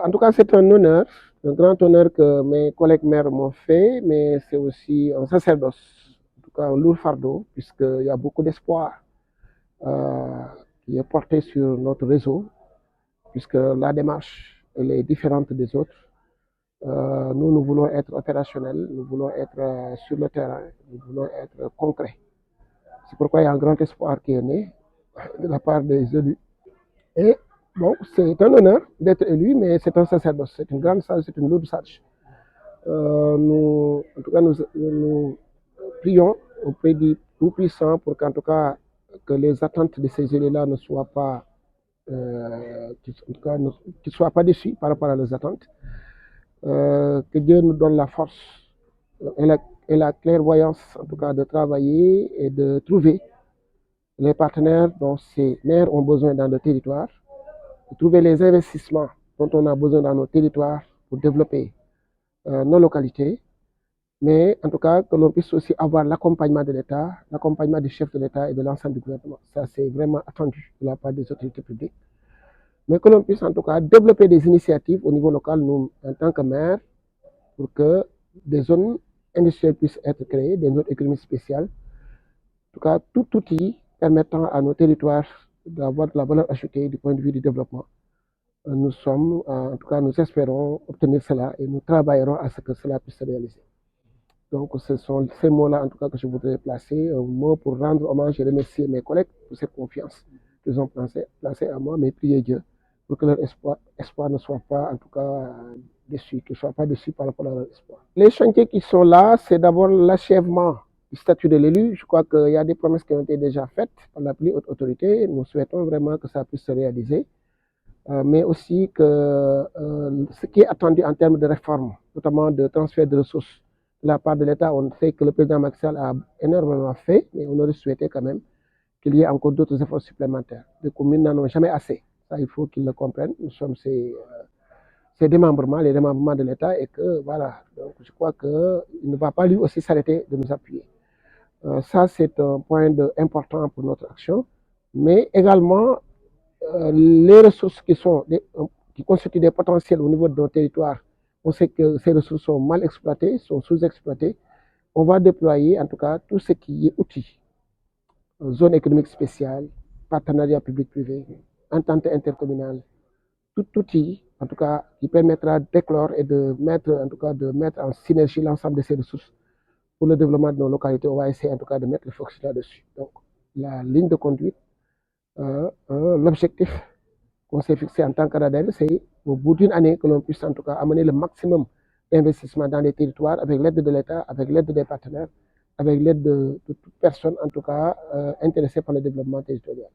En tout cas, c'est un grand honneur que mes collègues maires m'ont fait, mais c'est aussi un sacerdoce, en tout cas un lourd fardeau, puisqu'il y a beaucoup d'espoir euh, qui est porté sur notre réseau, puisque la démarche elle est différente des autres. Nous voulons être opérationnels, nous voulons être sur le terrain, nous voulons être concrets. C'est pourquoi il y a un grand espoir qui est né de la part des élus. Et bon, c'est un honneur d'être élu, mais c'est un sacerdoce, c'est une grande salle, c'est une lourde salle. En tout cas, nous prions auprès du Tout-Puissant pour qu'en tout cas, que les attentes de ces élus-là ne soient pas, en tout cas, qu'ils soient pas déçus par rapport à leurs attentes. Que Dieu nous donne la force et la clairvoyance, en tout cas, de travailler et de trouver les partenaires dont ces maires ont besoin dans le territoire, de trouver les investissements dont on a besoin dans nos territoires pour développer nos localités, mais en tout cas que l'on puisse aussi avoir l'accompagnement de l'État, l'accompagnement du chef de l'État et de l'ensemble du gouvernement. Ça, c'est vraiment attendu de la part des autorités publiques. Mais que l'on puisse en tout cas développer des initiatives au niveau local, nous, en tant que maire, pour que des zones industrielles puissent être créées, des zones économiques spéciales. En tout cas, tout outil permettant à nos territoires d'avoir de la valeur ajoutée du point de vue du développement. Nous sommes, en tout cas, nous espérons obtenir cela et nous travaillerons à ce que cela puisse se réaliser. Donc, ce sont ces mots-là, en tout cas, que je voudrais placer, un mot pour rendre hommage et remercier mes collègues pour cette confiance qu'ils ont placée à moi, mais prier Dieu pour que leur espoir ne soit pas, en tout cas, déçu, qu'ils ne soient pas déçus par rapport à leur espoir. Les chantiers qui sont là, c'est d'abord l'achèvement du statut de l'élu. Je crois qu'il y a des promesses qui ont été déjà faites par la plus haute autorité. Nous souhaitons vraiment que ça puisse se réaliser. Mais aussi que ce qui est attendu en termes de réforme, notamment de transfert de ressources de la part de l'État, on sait que le président Macky Sall a énormément fait, mais on aurait souhaité quand même qu'il y ait encore d'autres efforts supplémentaires. Les communes n'en ont jamais assez. Ça, il faut qu'ils le comprennent. Nous sommes ces démembrements, les démembrements de l'État, et que voilà. Donc, je crois qu'il ne va pas lui aussi s'arrêter de nous appuyer. Ça, c'est un point important pour notre action. Mais également, les ressources qui constituent des potentiels au niveau de nos territoires, on sait que ces ressources sont mal exploitées, sont sous-exploitées. On va déployer en tout cas tout ce qui est outils, zone économique spéciale, partenariat public-privé, entente intercommunale, tout outil en tout cas qui permettra d'éclore et de mettre en synergie l'ensemble de ces ressources pour le développement de nos localités. On va essayer en tout cas de mettre le focus là-dessus. Donc la ligne de conduite, l'objectif qu'on s'est fixé en tant qu'ADADEL, c'est au bout d'une année que l'on puisse en tout cas amener le maximum d'investissement dans les territoires avec l'aide de l'État, avec l'aide des partenaires, avec l'aide de toute personne en tout cas intéressée par le développement territorial.